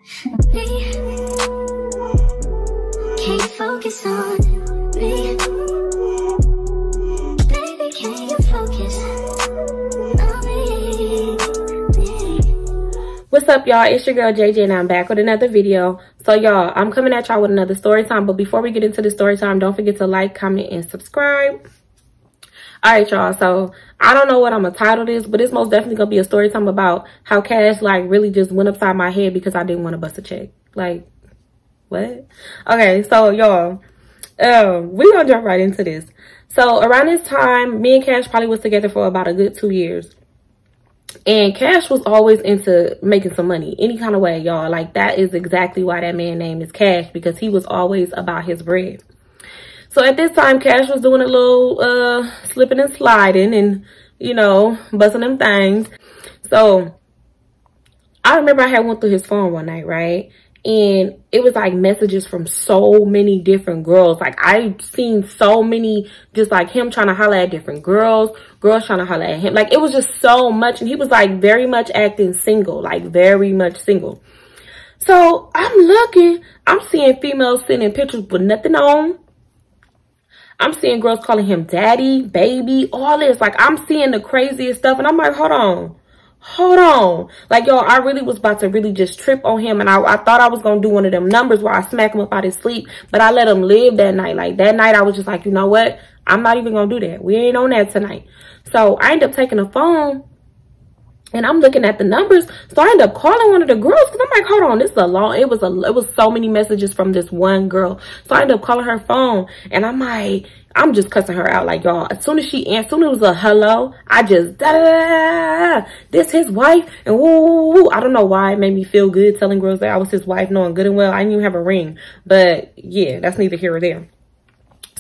Can't focus on me. Baby, can you focus on me? What's up, y'all? It's your girl JJ and I'm back with another video. So y'all, I'm coming at y'all with another story time, but before we get into the story time, don't forget to like, comment, and subscribe. All right, y'all, so I don't know what I'm gonna title this, but it's most definitely gonna be a story time about how cash like really just went upside my head because I didn't want to bust a check. Like, what? Okay, so y'all, we gonna jump right into this. So around this time, me and Cash probably was together for about a good 2 years. And Cash was always into making some money any kind of way, y'all. Like, that is exactly why that man's name is Cash, because he was always about his bread. So at this time, Cash was doing a little slipping and sliding and, you know, busting them things. So I remember I had went through his phone one night, right? And it was like messages from so many different girls. Like, I seen so many, just like him trying to holler at different girls, girls trying to holler at him. Like, it was just so much. And he was like very much acting single, like very much single. So I'm looking, I'm seeing females sending pictures with nothing on. I'm seeing girls calling him daddy, baby, all this. Like, I'm seeing the craziest stuff. And I'm like, hold on. Like, yo, I really was about to really just trip on him. And I thought I was going to do one of them numbers where I smack him up out his sleep. But I let him live that night. Like, that night I was just like, you know what? I'm not even going to do that. We ain't on that tonight. So I ended up taking the phone. And I'm looking at the numbers. So I ended up calling one of the girls. Because I'm like, hold on. This is a long. It was so many messages from this one girl. So I ended up calling her phone. And I'm like, I'm just cussing her out. Like, y'all, as soon as she answered, as soon as it was a hello, I just, this his wife. And woo. I don't know why it made me feel good telling girls that I was his wife, knowing good and well I didn't even have a ring. But yeah, that's neither here or there.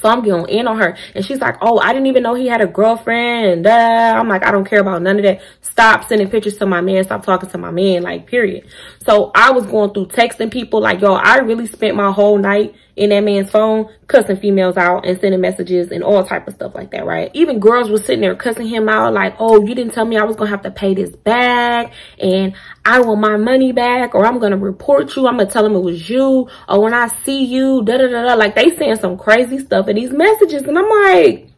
So I'm going in on her. And she's like, oh, I didn't even know he had a girlfriend. I'm like, I don't care about none of that. Stop sending pictures to my man. Stop talking to my man. Like, period. So I was going through texting people. Like, yo, I really spent my whole night in that man's phone cussing females out and sending messages and all type of stuff like that, right? Even girls were sitting there cussing him out like, oh, you didn't tell me I was going to have to pay this back and I want my money back, or I'm going to report you. I'm going to tell him it was you, or when I see you, da-da-da-da. Like, they saying some crazy stuff in these messages. And I'm like,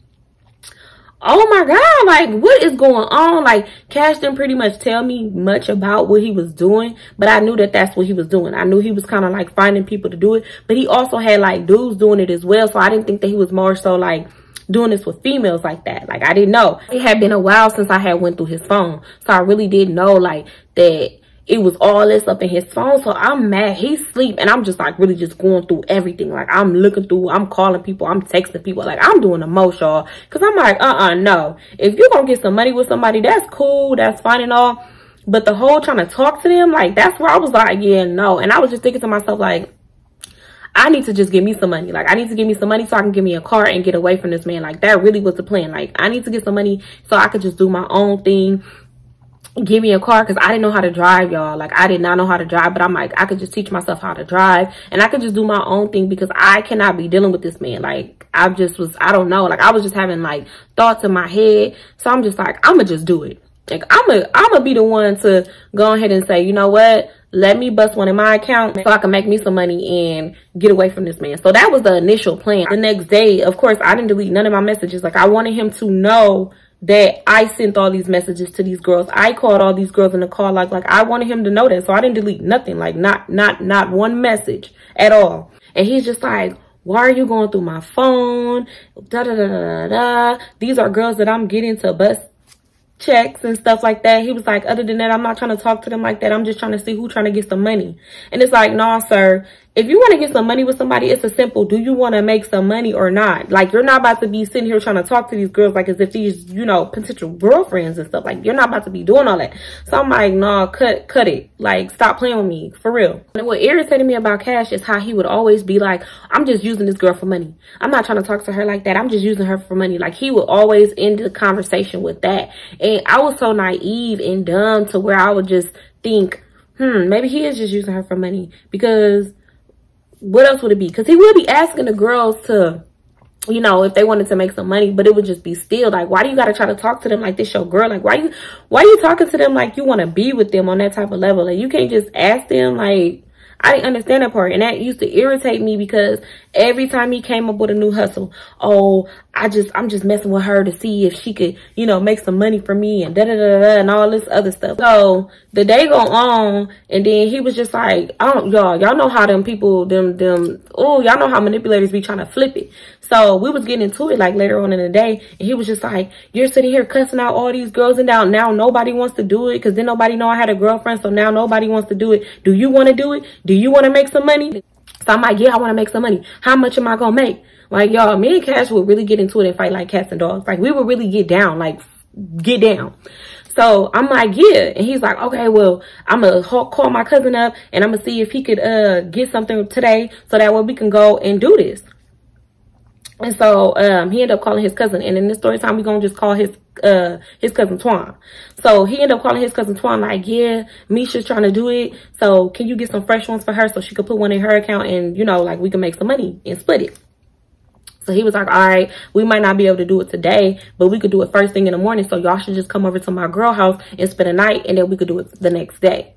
oh my God, like, what is going on? Like, Cash didn't pretty much tell me much about what he was doing, but I knew that that's what he was doing. I knew he was kind of like finding people to do it, but he also had like dudes doing it as well. So I didn't think that he was more so like doing this with females like that. Like, I didn't know. It had been a while since I had went through his phone. So I really didn't know like that it was all this up in his phone. So I'm mad. He's asleep. And I'm just like really just going through everything. Like, I'm looking through, I'm calling people, I'm texting people. Like, I'm doing the most, y'all. Because I'm like, no. If you're going to get some money with somebody, that's cool. That's fine and all. But the whole trying to talk to them, like, that's where I was like, yeah, no. And I was just thinking to myself, like, I need to just give me some money. Like, I need to give me some money so I can give me a car and get away from this man. Like, that really was the plan. Like, I need to get some money so I could just do my own thing. Give me a car, because I didn't know how to drive, y'all. Like, I did not know how to drive, but I'm like, I could just teach myself how to drive and I could just do my own thing, because I cannot be dealing with this man. Like, I don't know. Like, I was just having like thoughts in my head. So I'm just like, I'm gonna just do it. Like, I'm gonna be the one to go ahead and say, you know what? Let me bust one in my account so I can make me some money and get away from this man. So that was the initial plan. The next day, of course, I didn't delete none of my messages. Like, I wanted him to know that I sent all these messages to these girls. I called all these girls in the call. Like I wanted him to know that. So I didn't delete nothing. Like, not one message at all. And he's just like, why are you going through my phone? Da da da da da. These are girls that I'm getting to bust checks and stuff like that. He was like, other than that, I'm not trying to talk to them like that. I'm just trying to see who's trying to get some money. And it's like, nah, sir. If you want to get some money with somebody, it's a simple, do you want to make some money or not? Like, you're not about to be sitting here trying to talk to these girls like as if these, you know, potential girlfriends and stuff. Like, you're not about to be doing all that. So I'm like, nah, cut it. Like, stop playing with me, for real. And what irritated me about Cash is how he would always be like, I'm just using this girl for money. I'm not trying to talk to her like that. I'm just using her for money. Like, he would always end the conversation with that. And I was so naive and dumb to where I would just think, maybe he is just using her for money, because what else would it be? Because he would be asking the girls to, you know, if they wanted to make some money, but it would just be still like, why do you got to try to talk to them like this your girl? Like, why you talking to them like you want to be with them on that type of level? Like, you can't just ask them like, I didn't understand that part. And that used to irritate me because every time he came up with a new hustle, oh, I'm just messing with her to see if she could, you know, make some money for me and da-da-da-da and all this other stuff. So the day go on, and then he was just like, y'all know how them people, y'all know how manipulators be trying to flip it. So we was getting into it like later on in the day, and he was just like, you're sitting here cussing out all these girls, and now nobody wants to do it because then nobody know I had a girlfriend, so now nobody wants to do it. Do you want to do it? Do you want to make some money? So I'm like, yeah, I want to make some money. How much am I gonna make? Like, y'all, me and Cash would really get into it and fight like cats and dogs. Like, we would really get down, like, get down. So I'm like, yeah. And he's like, okay, well, I'm going to call my cousin up and I'm going to see if he could get something today so that way we can go and do this. And so he ended up calling his cousin. And in this story time, we're going to just call his cousin Twan. So he ended up calling his cousin Twan like, yeah, Misha's trying to do it. So can you get some fresh ones for her so she could put one in her account and, you know, like we can make some money and split it. So he was like, all right, we might not be able to do it today, but we could do it first thing in the morning. So y'all should just come over to my girl house and spend a night, and then we could do it the next day.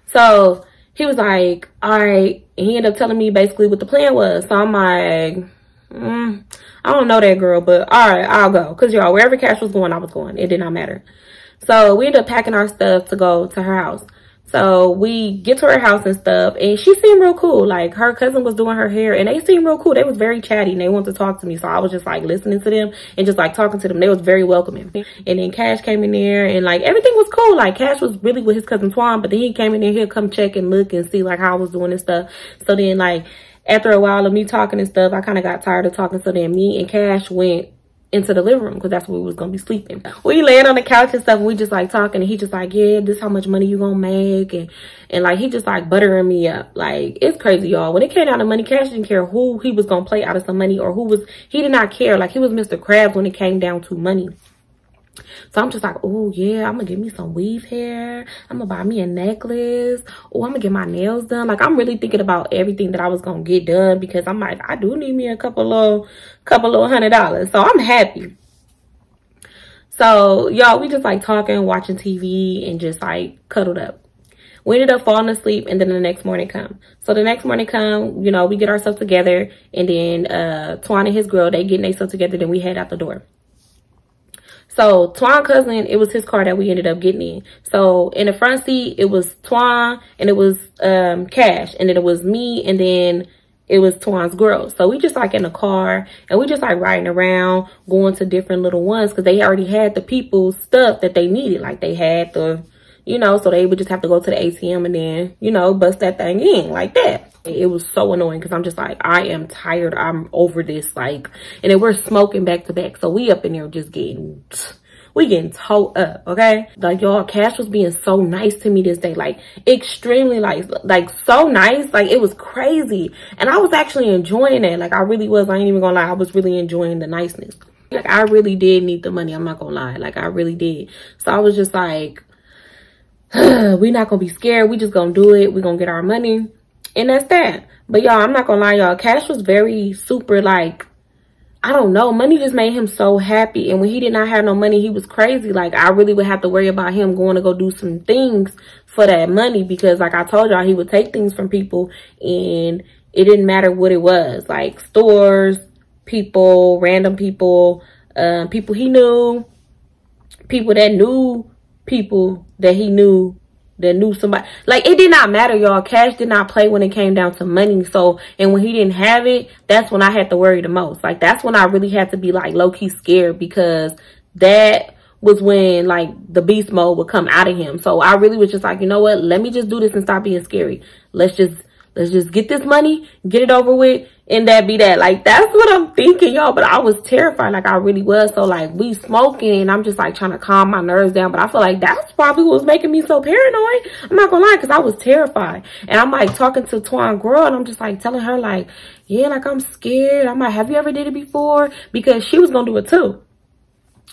So he was like, all right. And he ended up telling me basically what the plan was. So I'm like, I don't know that girl, but all right, I'll go. Because, y'all, wherever Cash was going, I was going. It did not matter. So we ended up packing our stuff to go to her house. So we get to her house and stuff, and she seemed real cool. Like, her cousin was doing her hair, and they seemed real cool. They was very chatty, and they wanted to talk to me. So I was just, like, listening to them and just, like, talking to them. They was very welcoming. And then Cash came in there, and, like, everything was cool. Like, Cash was really with his cousin Twan, but then he came in there, he'll come check and look and see, like, how I was doing and stuff. So then, like, after a while of me talking and stuff, I kind of got tired of talking. So then me and Cash went into the living room because that's where we was gonna be sleeping. We laying on the couch and stuff, and we just like talking, and he just like, yeah, this how much money you gonna make, and like he just like buttering me up. Like, it's crazy, y'all. When it came down to money, Cash didn't care who he was gonna play out of some money or he did not care. Like, he was Mr. Krabs when it came down to money. So I'm just like, oh yeah, I'm gonna get me some weave hair, I'm gonna buy me a necklace, oh, I'm gonna get my nails done. Like, I'm really thinking about everything that I was gonna get done because I'm like, I do need me a couple little $100. So I'm happy. So y'all, we just like talking, watching TV, and just like cuddled up. We ended up falling asleep, and then the next morning come. So the next morning come, you know, we get ourselves together, and then Twan and his girl, they getting themselves together, then we head out the door. So Twan cousin, it was his car that we ended up getting in. So in the front seat, it was Twan, and it was Cash, and then it was me, and then it was Twan's girl. So we just like in the car, and we just like riding around, going to different little ones because they already had the people's stuff that they needed. Like, they had the, you know, so they would just have to go to the ATM and then, you know, bust that thing in like that. It was so annoying because I'm just like, I am tired. I'm over this. Like, and then we're smoking back to back. So we up in there just getting towed up, okay? Like, y'all, Cash was being so nice to me this day. Like, extremely nice. Like, so nice. Like, it was crazy. And I was actually enjoying it. Like, I really was. I ain't even gonna lie. I was really enjoying the niceness. Like, I really did need the money. I'm not gonna lie. Like, I really did. So I was just like, we not gonna be scared. We just gonna do it. We gonna get our money. And that's that. But y'all, I'm not gonna lie, y'all. Cash was very super, like, I don't know. Money just made him so happy. And when he did not have no money, he was crazy. Like, I really would have to worry about him going to go do some things for that money. Because like I told y'all, he would take things from people and it didn't matter what it was. Like, stores, people, random people, people he knew, people that knew people that he knew that knew somebody. Like, it did not matter, y'all. Cash did not play when it came down to money. So, and when he didn't have it, that's when I had to worry the most. Like, that's when I really had to be like low-key scared, because that was when like the beast mode would come out of him. So I really was just like, you know what, let me just do this and stop being scary. Let's just get this money, get it over with, and that be that. Like, that's what I'm thinking, y'all. But I was terrified. Like, I really was. So, like, we smoking, and I'm just, like, trying to calm my nerves down. But I feel like that's probably what was making me so paranoid. I'm not gonna lie, because I was terrified. And I'm, like, talking to Twan girl, and I'm just, like, telling her, like, yeah, like, I'm scared. I'm like, have you ever did it before? Because she was gonna do it, too.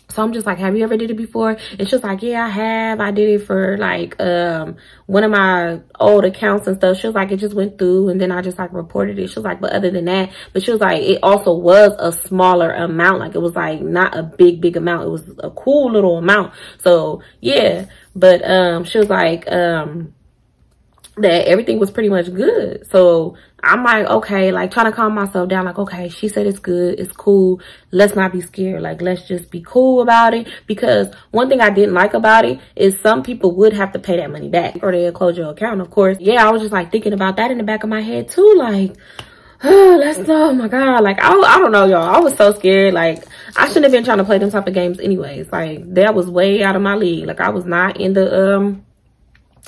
So I'm just like, have you ever did it before? And she was like, yeah, I have. I did it for like one of my old accounts and stuff. She was like, it just went through, and then I just like reported it. She was like, but other than that, but she was like, it also was a smaller amount. Like, it was like not a big amount. It was a cool little amount. So yeah, but she was like, that everything was pretty much good. So I'm like, okay, like trying to calm myself down. Like, okay, she said it's good, it's cool. Let's not be scared. Like, let's just be cool about it. Because one thing I didn't like about it is some people would have to pay that money back or they'll close your account, of course. Yeah, I was just like thinking about that in the back of my head too. Like, oh my God. Like, I don't know, y'all. I was so scared. Like, I shouldn't have been trying to play them type of games anyways. Like, that was way out of my league. Like, I was not in the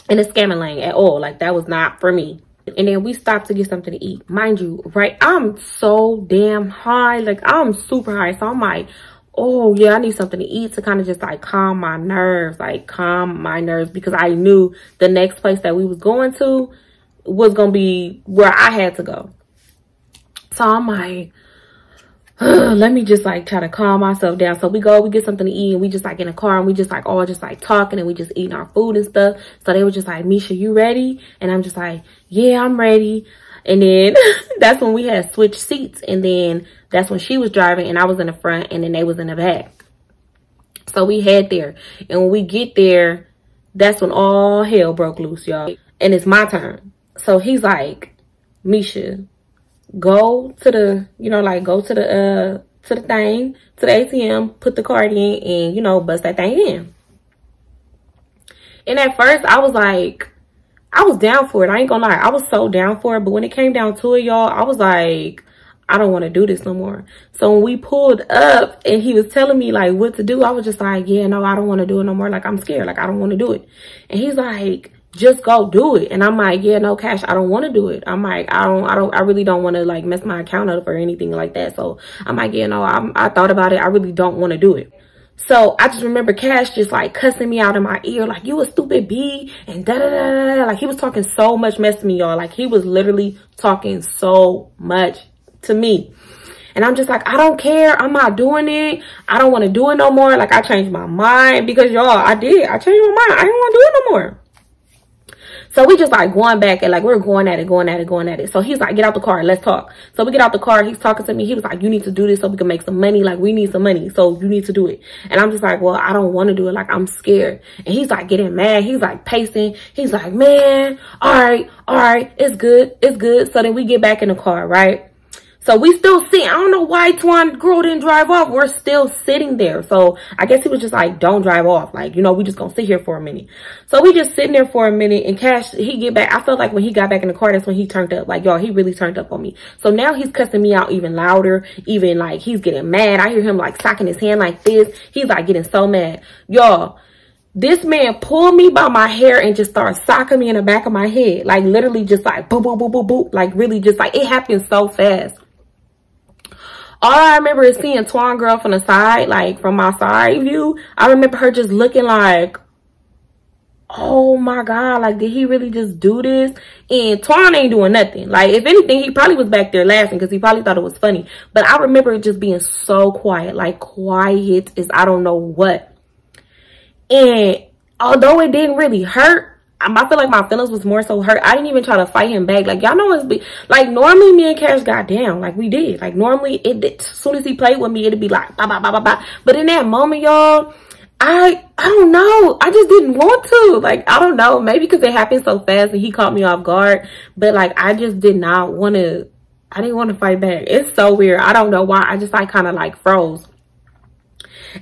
scamming lane at all. Like, that was not for me. And then we stopped to get something to eat. Mind you, right, I'm so damn high. Like, I'm super high. So I'm like, oh yeah, I need something to eat to kind of just like calm my nerves. Like, calm my nerves, because I knew the next place that we was going to was going to be where I had to go. So I'm like, let me just like try to calm myself down. So we get something to eat, and we just like in the car, and we just like all just like talking, and we just eating our food and stuff. So they were just like, Misha, you ready? And I'm just like, yeah, I'm ready. And then that's when we had switched seats, and then that's when she was driving and I was in the front, and then they was in the back. So we head there, and when we get there, that's when all hell broke loose, y'all. And it's my turn. So he's like, Misha, go to the, you know, like go to the thing, to the ATM, put the card in, and, you know, bust that thing in. And at first I was like, I was down for it. I ain't gonna lie. I was so down for it. But when it came down to it, y'all, I was like, I don't want to do this no more. So when we pulled up and he was telling me like what to do, I was just like, yeah, no, I don't want to do it no more. Like, I'm scared. Like, I don't want to do it. And he's like, just go do it. And I'm like, yeah, no, Cash, I don't want to do it. I'm like, I really don't want to like mess my account up or anything like that. So I'm like, yeah, no, I thought about it. I really don't want to do it. So I just remember Cash just like cussing me out in my ear, like, you a stupid bee, and da da da da. Like, he was talking so much mess to me, y'all. Like, he was literally talking so much to me. And I'm just like, I don't care. I'm not doing it. I don't want to do it no more. Like, I changed my mind, because y'all, I changed my mind. I didn't want to do it no more. So we just like going back and like we're going at it. So he's like, get out the car, let's talk. So we get out the car, he's talking to me. He was like, you need to do this so we can make some money. Like, we need some money, so you need to do it. And I'm just like, well, I don't want to do it. Like, I'm scared. And he's like getting mad. He's like pacing. He's like, man, all right, it's good. So then we get back in the car, right? So we still sitting. I don't know why Twan girl didn't drive off. We're still sitting there. So I guess he was just like, don't drive off. Like, you know, we just gonna sit here for a minute. So we just sitting there for a minute, and Cash, he get back. I felt like when he got back in the car, that's when he turned up. Like, y'all, he really turned up on me. So now he's cussing me out even louder. Even like he's getting mad. I hear him like socking his hand like this. He's like getting so mad. Y'all, this man pulled me by my hair and just started socking me in the back of my head. Like, literally just like boop, boop, boop, boop, boop. Like, really just like, it happened so fast. All I remember is seeing Twan girl from the side, like from my side view. I remember her just looking like, oh my God, like, did he really just do this? And Twan ain't doing nothing. Like, if anything, he probably was back there laughing because he probably thought it was funny. But I remember it just being so quiet, like quiet as I don't know what. And although it didn't really hurt, I feel like my feelings was more so hurt. I didn't even try to fight him back. Like, y'all know it's like, normally me and Cash got down. Like, we did. Like, normally as soon as he played with me, it'd be like, bah, bah, bah, bah, bah. But in that moment, y'all, I don't know. I just didn't want to. Like, I don't know. Maybe because it happened so fast and he caught me off guard. But like, I just did not want to. I didn't want to fight back. It's so weird. I don't know why. I just like kind of like froze.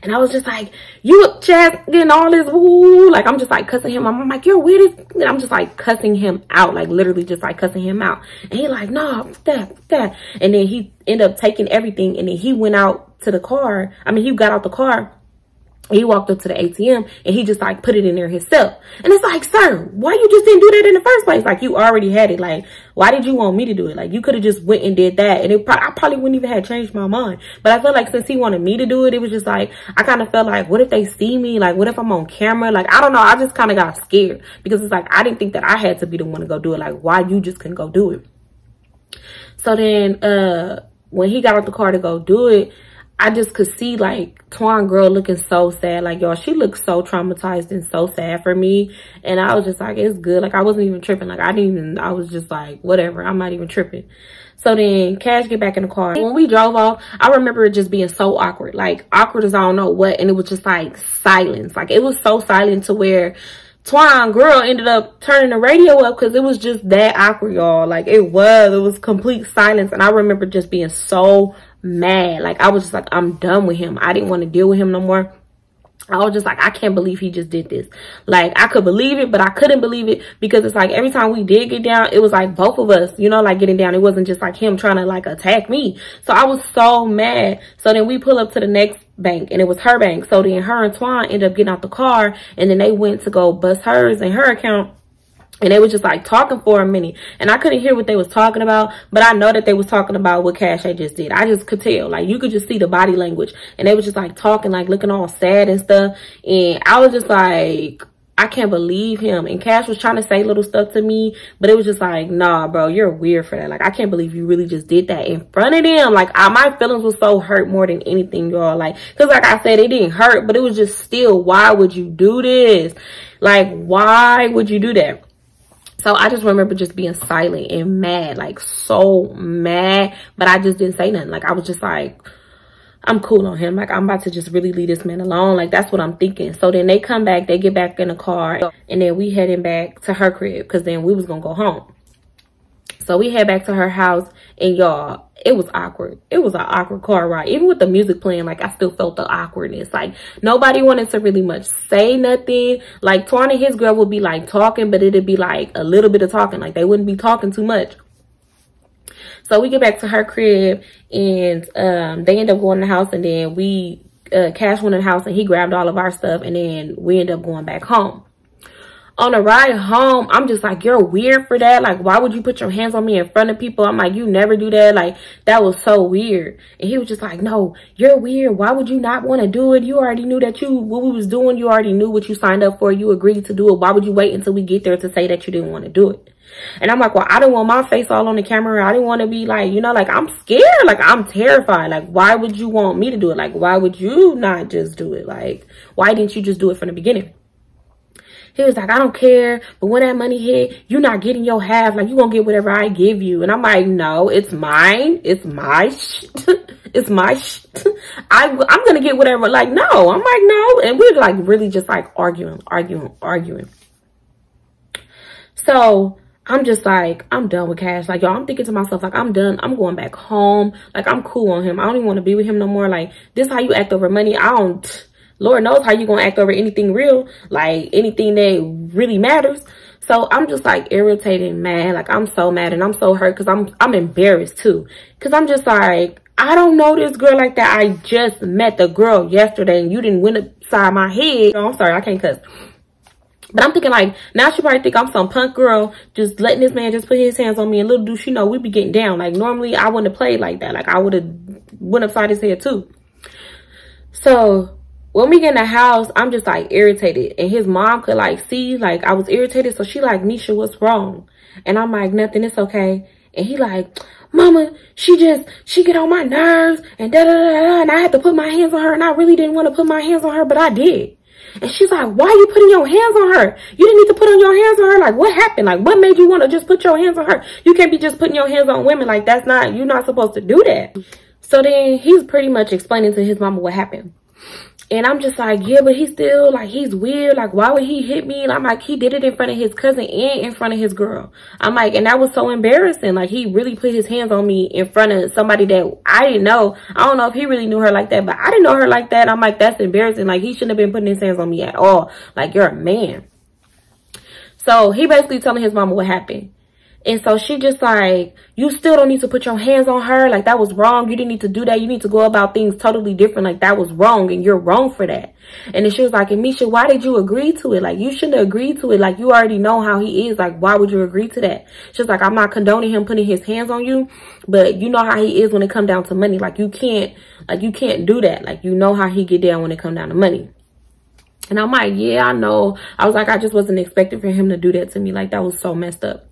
And I was just like, you just getting all this woo. Like, I'm just like cussing him. I'm like, you're weird. And I'm just like cussing him out. Like, literally just like cussing him out. And he like, no, that. And then he ended up taking everything. And then he went out to the car. I mean, he got out the car. He walked up to the ATM and he just like put it in there himself. And it's like, sir, why you just didn't do that in the first place? Like, you already had it. Like, why did you want me to do it? Like, you could have just went and did that. And I probably wouldn't even have changed my mind. But I feel like since he wanted me to do it, it was just like, I kind of felt like, what if they see me? Like, what if I'm on camera? Like, I don't know. I just kind of got scared because it's like, I didn't think that I had to be the one to go do it. Like, why you just couldn't go do it? So then, when he got out the car to go do it, I just could see like Twan girl looking so sad. Like, y'all, she looked so traumatized and so sad for me. And I was just like, it's good. Like, I wasn't even tripping. Like, I was just like, whatever. I'm not even tripping. So then Cash get back in the car. When we drove off, I remember it just being so awkward. Like, awkward as I don't know what. And it was just like silence. Like, it was so silent to where Twine girl ended up turning the radio up because it was just that awkward, y'all. Like, it was complete silence. And I remember just being so mad. Like, I was just like, I'm done with him. I didn't want to deal with him no more. I was just like, I can't believe he just did this. Like, I could believe it, but I couldn't believe it because it's like every time we did get down, it was like both of us, you know, like getting down. It wasn't just like him trying to like attack me. So I was so mad. So then we pull up to the next bank and it was her bank. So then her and Twine ended up getting out the car and then they went to go bust hers and her account. And they was just like talking for a minute. And I couldn't hear what they was talking about. But I know that they was talking about what Cash had just did. I just could tell. Like, you could just see the body language. And they was just like talking, like looking all sad and stuff. And I was just like, I can't believe him. And Cash was trying to say little stuff to me. But it was just like, nah, bro, you're weird for that. Like, I can't believe you really just did that in front of them. Like, my feelings was so hurt more than anything, y'all. Like, because like I said, it didn't hurt. But it was just still, why would you do this? Like, why would you do that? So I just remember just being silent and mad, like so mad, but I just didn't say nothing. Like, I was just like, I'm cool on him. Like, I'm about to just really leave this man alone. Like, that's what I'm thinking. So then they come back, they get back in the car, and then we heading back to her crib because then we was going to go home. So we head back to her house, and y'all, it was awkward. It was an awkward car ride. Even with the music playing, like, I still felt the awkwardness. Like, nobody wanted to really much say nothing. Like, Twine and his girl would be, like, talking, but it'd be, like, a little bit of talking. Like, they wouldn't be talking too much. So we get back to her crib, and they end up going to the house, and then Cash went in the house, and he grabbed all of our stuff, and then we end up going back home. On the ride home, I'm just like, you're weird for that. Like, why would you put your hands on me in front of people? I'm like, you never do that. Like, that was so weird. And he was just like, no, you're weird. Why would you not want to do it? You already knew that what we was doing. You already knew what you signed up for. You agreed to do it. Why would you wait until we get there to say that you didn't want to do it? And I'm like, well, I didn't want my face all on the camera. I didn't want to be like, you know, like, I'm scared. Like, I'm terrified. Like, why would you want me to do it? Like, why would you not just do it? Like, why didn't you just do it from the beginning? He was like, I don't care, but when that money hit, you're not getting your half. Like, you're going to get whatever I give you. And I'm like, no, it's mine. It's my shit. It's my shit. I'm going to get whatever. Like, no. I'm like, no. And we're like really just like arguing. So I'm just like, I'm done with Cash. Like, y'all, I'm thinking to myself, like, I'm done. I'm going back home. Like, I'm cool on him. I don't even want to be with him no more. Like, this how you act over money. Lord knows how you gonna act over anything real, like anything that really matters. So I'm just like irritated and mad. Like, I'm so mad and I'm so hurt because I'm embarrassed too. Because I'm just like, I don't know this girl like that. I just met the girl yesterday and you didn't went upside my head. Oh, I'm sorry, I can't cuss. But I'm thinking like, now she probably think I'm some punk girl just letting this man just put his hands on me. And little do she know we be getting down. Like, normally I wouldn't have played like that. Like, I would have went upside his head too. So when we get in the house, I'm just like irritated. And his mom could like see, like, I was irritated. So she like, Nisha, what's wrong? And I'm like, nothing, it's okay. And he like, Mama, she get on my nerves and da-da-da-da. And I had to put my hands on her. And I really didn't want to put my hands on her, but I did. And she's like, why are you putting your hands on her? You didn't need to put on your hands on her. Like, what happened? Like, what made you want to just put your hands on her? You can't be just putting your hands on women. Like, you're not supposed to do that. So then he's pretty much explaining to his mama what happened. And I'm just like, yeah, but he's still, like, he's weird. Like, why would he hit me? And I'm like, he did it in front of his cousin and in front of his girl. I'm like, and that was so embarrassing. Like, he really put his hands on me in front of somebody that I didn't know. I don't know if he really knew her like that, but I didn't know her like that. I'm like, that's embarrassing. Like, he shouldn't have been putting his hands on me at all. Like, you're a man. So he basically telling his mama what happened. And so she just like, you still don't need to put your hands on her. Like, that was wrong. You didn't need to do that. You need to go about things totally different. Like, that was wrong and you're wrong for that. And then she was like, Amisha, why did you agree to it? Like, you shouldn't have agreed to it. Like, you already know how he is. Like, why would you agree to that? She's like, I'm not condoning him putting his hands on you, but you know how he is when it comes down to money. Like, you can't do that. Like, you know how he get down when it comes down to money. And I'm like, yeah, I know. I was like, I just wasn't expecting for him to do that to me. Like, that was so messed up.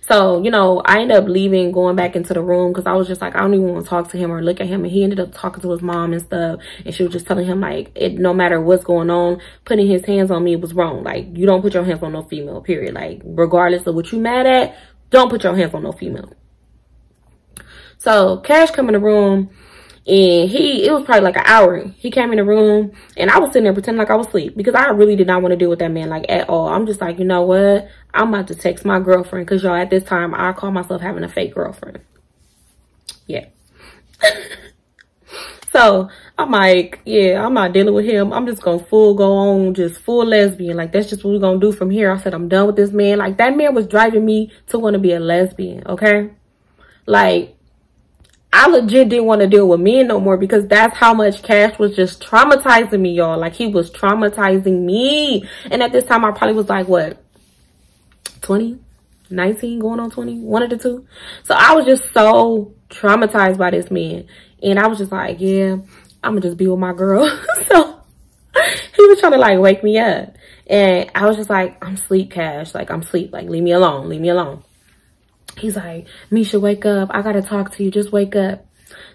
So, you know, I ended up leaving, going back into the room because I was just like, I don't even want to talk to him or look at him. And he ended up talking to his mom and stuff. And she was just telling him, like, no matter what's going on, putting his hands on me was wrong. Like, you don't put your hands on no female, period. Like, regardless of what you mad at, don't put your hands on no female. So Cash come in the room And it was probably like an hour. He came in the room and I was sitting there pretending like I was asleep because I really did not want to deal with that man like at all. I'm just like, you know what? I'm about to text my girlfriend because y'all, at this time, I call myself having a fake girlfriend. Yeah. So I'm like, yeah, I'm not dealing with him. I'm just gonna go on just full lesbian. Like, that's just what we're gonna do from here. I said, I'm done with this man. Like, that man was driving me to want to be a lesbian, okay? Like, I legit didn't want to deal with men no more because that's how much Cash was just traumatizing me, y'all. Like, he was traumatizing me. And at this time, I probably was like, what, 20, 19, going on 20, one of the two. So I was just so traumatized by this man. And I was just like, yeah, I'm gonna just be with my girl. So he was trying to like wake me up. And I was just like, I'm sleep, Cash. Like, I'm sleep. Like, leave me alone. Leave me alone. He's like, Misha, wake up. I gotta talk to you. Just wake up.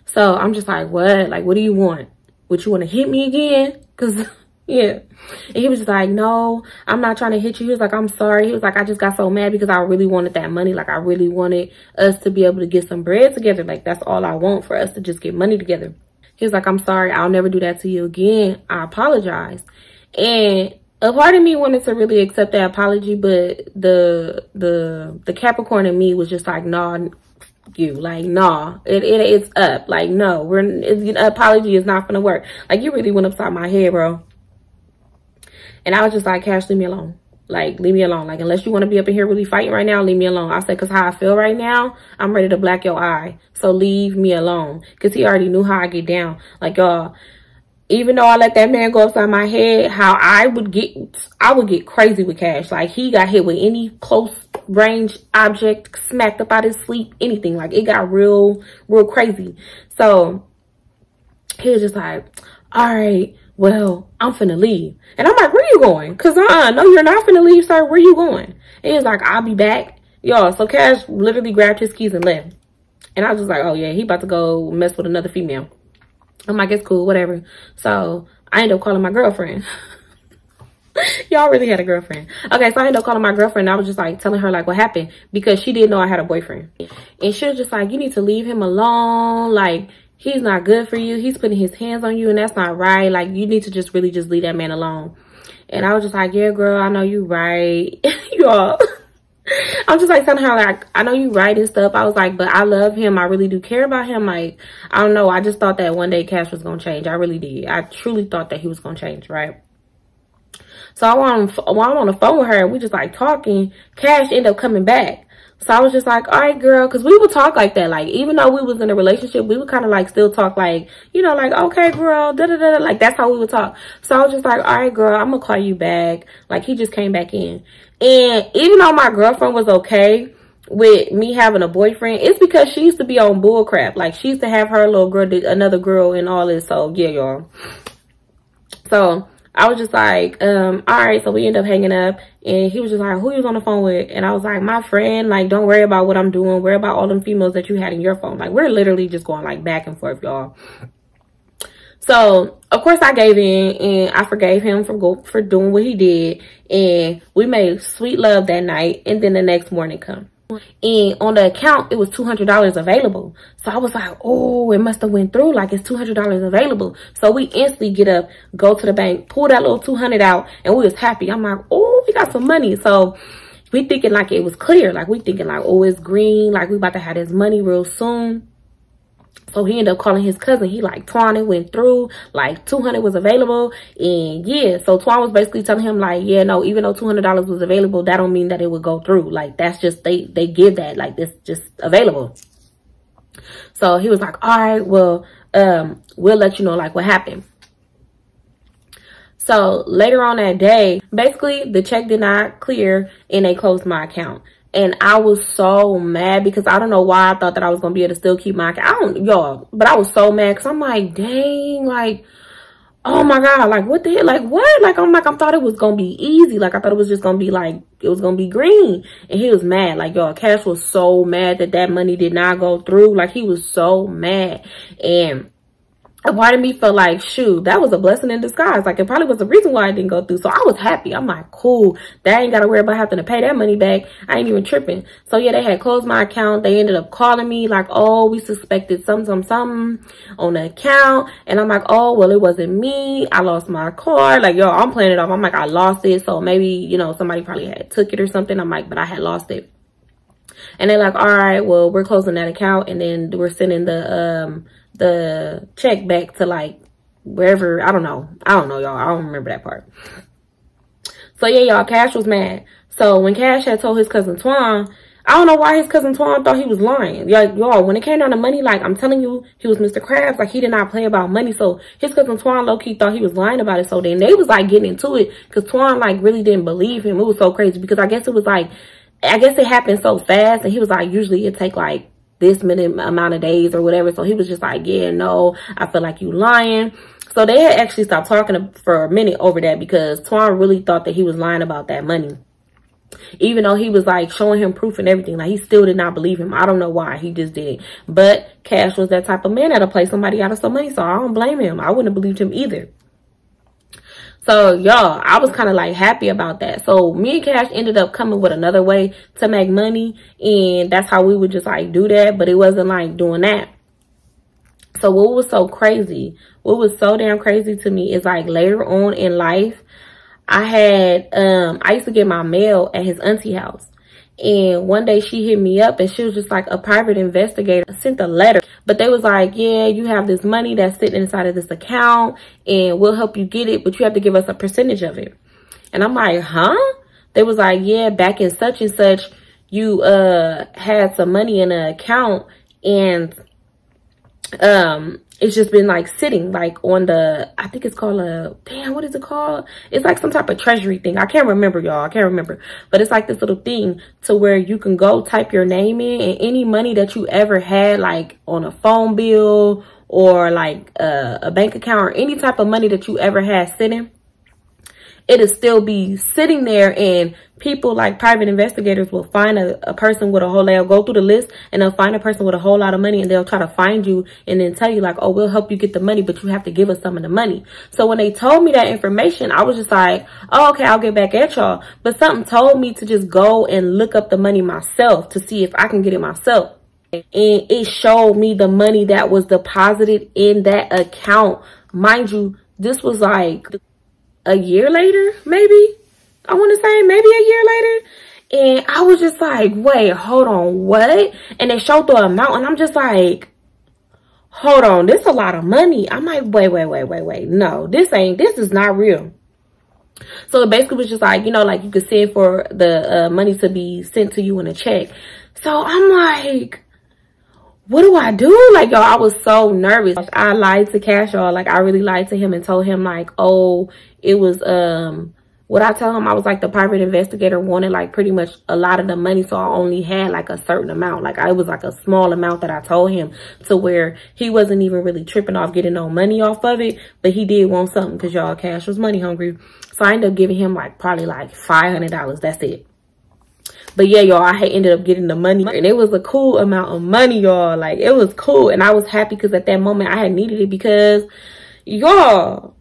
So I'm just like, what? Like, what do you want? Would you want to hit me again? Cause yeah. And he was just like, no, I'm not trying to hit you. He was like, I'm sorry. He was like, I just got so mad because I really wanted that money. Like, I really wanted us to be able to get some bread together. Like, that's all I want, for us to just get money together. He was like, I'm sorry. I'll never do that to you again. I apologize. And a part of me wanted to really accept that apology, but the Capricorn in me was just like, nah, you, like, nah, it's up. Like, no, apology is not gonna work. Like, you really went upside my head, bro. And I was just like, Cash, leave me alone. Like, leave me alone. Like, unless you want to be up in here really fighting right now, leave me alone. I said, because how I feel right now, I'm ready to black your eye. So leave me alone. Because he already knew how I get down. Like, y'all, even though I let that man go upside my head, how I would get crazy with Cash. Like, he got hit with any close range object, smacked up out his sleep, anything. Like, it got real crazy. So he was just like, all right, well, I'm finna leave. And I'm like, where you going? Because no, you're not finna leave, sir. Where you going? And he was like, I'll be back. Y'all, so Cash literally grabbed his keys and left. And I was just like, oh, yeah, he about to go mess with another female. I'm like, it's cool, whatever. So I ended up calling my girlfriend. Y'all really had a girlfriend. Okay, so I ended up calling my girlfriend. And I was just like telling her like what happened. Because she didn't know I had a boyfriend. And she was just like, you need to leave him alone. Like, he's not good for you. He's putting his hands on you and that's not right. Like, you need to just really just leave that man alone. And I was just like, yeah, girl, I know you right. Y'all. I'm just like telling her like, I know you right and stuff. I was like, but I love him. I really do care about him. Like, I don't know. I just thought that one day Cash was going to change. I really did. I truly thought that he was going to change, right? So while I'm on the phone with her and we just like talking, Cash ended up coming back. So I was just like, all right, girl, because we would talk like that. Like, even though we was in a relationship, we would kind of like still talk like, you know, like, okay, girl, da-da-da-da. Like, that's how we would talk. So I was just like, all right, girl, I'm going to call you back. Like, he just came back in. And even though my girlfriend was okay with me having a boyfriend, it's because she used to be on bull crap. Like, she used to have her little girl, another girl and all this. So, yeah, y'all. So I was just like, all right. So we ended up hanging up and he was just like, who you was on the phone with? And I was like, my friend. Like, don't worry about what I'm doing. Worry about all them females that you had in your phone. Like, we're literally just going like back and forth, y'all. So of course I gave in and I forgave him for doing what he did. And we made sweet love that night. And then the next morning come. And on the account, it was $200 available. So I was like, oh, it must have went through. Like, it's $200 available. So we instantly get up, go to the bank, pull that little $200 out, and we was happy. I'm like, oh, we got some money. So we thinking like it was clear. Like, we thinking like, oh, it's green. Like, we about to have this money real soon. So he ended up calling his cousin. He like, Twan, it went through. Like, 200 was available. And yeah, so Twan was basically telling him like, yeah, no, even though $200 was available, that don't mean that it would go through. Like, that's just, they give that. Like, it's just available. So he was like, all right, well, we'll let you know like what happened. So later on that day, basically the check did not clear and they closed my account. And I was so mad because I don't know why I thought that I was going to be able to still keep my account. Y'all, but I was so mad because I'm like, dang, like, oh my God, like, what the hell? Like, what? Like, I'm like, I thought it was going to be easy. Like, I thought it was just going to be like, it was going to be green. And he was mad. Like, y'all, Cash was so mad that that money did not go through. Like, he was so mad. And a part of me felt like, shoot, that was a blessing in disguise. Like, it probably was the reason why I didn't go through. So I was happy. I'm like, cool. They ain't got to worry about having to pay that money back. I ain't even tripping. So yeah, they had closed my account. They ended up calling me like, oh, we suspected something on the account. And I'm like, oh, well, it wasn't me. I lost my card. Like, yo, I'm playing it off. I'm like, I lost it. So maybe, you know, somebody probably had took it or something. I'm like, but I had lost it. And they're like, all right, well, we're closing that account. And then we're sending the check back to like wherever. I don't know, y'all. I don't remember that part. So yeah, y'all, Cash was mad. So when Cash had told his cousin Twan, I don't know why his cousin Twan thought he was lying. Like, y'all, when it came down to money, like, I'm telling you, he was Mr. Krabs. Like, he did not play about money. So his cousin Twan low-key thought he was lying about it. So then they was like getting into it because Twan like really didn't believe him. It was so crazy because I guess it happened so fast, and he was like, usually it take like this many amount of days or whatever. So he was just like, yeah, no, I feel like you lying. So they had actually stopped talking for a minute over that because Twan really thought that he was lying about that money. Even though he was like showing him proof and everything, like he still did not believe him. I don't know why, he just did. But Cash was that type of man that'll play somebody out of some money, so I don't blame him. I wouldn't have believed him either. So y'all, I was kind of like happy about that. So me and Cash ended up coming with another way to make money, and that's how we would just like do that. But it wasn't like doing that. So what was so crazy, what was so damn crazy to me is like later on in life, I used to get my mail at his auntie house. And one day she hit me up and she was just like, a private investigator sent a letter. But they was like, yeah, you have this money that's sitting inside of this account and we'll help you get it, but you have to give us a percentage of it. And I'm like, huh? They was like, yeah, back in such and such, you had some money in an account and it's just been like sitting like on the, I think it's called what is it called? It's like some type of treasury thing. I can't remember, y'all. I can't remember. But it's like this little thing to where you can go type your name in, and any money that you ever had like on a phone bill or like a bank account or any type of money that you ever had sitting, it'll still be sitting there, and people like private investigators will find a person with they'll go through the list and they'll find a person with a whole lot of money, and they'll try to find you and then tell you like, oh, we'll help you get the money, but you have to give us some of the money. So when they told me that information, I was just like, oh, okay, I'll get back at y'all. But something told me to just go and look up the money myself to see if I can get it myself. And it showed me the money that was deposited in that account. Mind you, this was like a year later, maybe. I want to say maybe a year later. And I was just like, wait, hold on, what? And they showed the amount, and I'm just like, hold on, this is a lot of money. I'm like, wait. No, this is not real. So it basically was just like, you know, like you could send for the money to be sent to you in a check. So I'm like, what do I do? Like, y'all, I was so nervous. Like, I lied to Cash, y'all. Like, I really lied to him and told him like, oh, it was, what I tell him, I was like, the private investigator wanted like pretty much a lot of the money. So I only had like a certain amount. Like, I was like a small amount that I told him, to where he wasn't even really tripping off getting no money off of it. But he did want something because y'all, Cash was money hungry. So I ended up giving him like probably like $500. That's it. But yeah, y'all, I had ended up getting the money, and it was a cool amount of money, y'all. Like, it was cool. And I was happy because at that moment I had needed it, because y'all,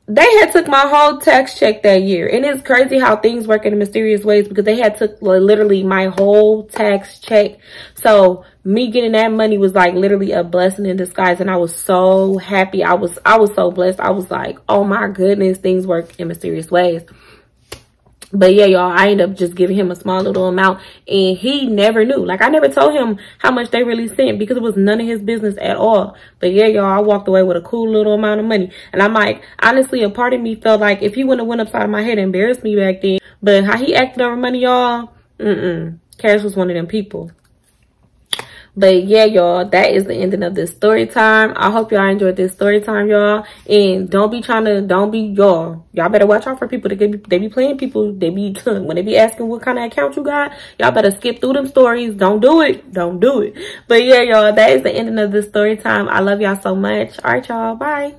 they had took my whole tax check that year. And it's crazy how things work in mysterious ways, because they had took literally my whole tax check. So me getting that money was like literally a blessing in disguise. And I was so happy. I was so blessed. I was like, oh my goodness, things work in mysterious ways. But yeah, y'all, I ended up just giving him a small little amount, and he never knew. Like, I never told him how much they really sent, because it was none of his business at all. But yeah, y'all, I walked away with a cool little amount of money. And I'm like, honestly, a part of me felt like if he wouldn't have went upside of my head and embarrassed me back then. But how he acted over money, y'all, Cash was one of them people. But yeah, y'all, that is the ending of this story time. I hope y'all enjoyed this story time, y'all. And y'all better watch out for people. They be playing people. They be, when they be asking what kind of account you got, y'all better skip through them stories. Don't do it. Don't do it. But yeah, y'all, that is the ending of this story time. I love y'all so much. All right, y'all. Bye.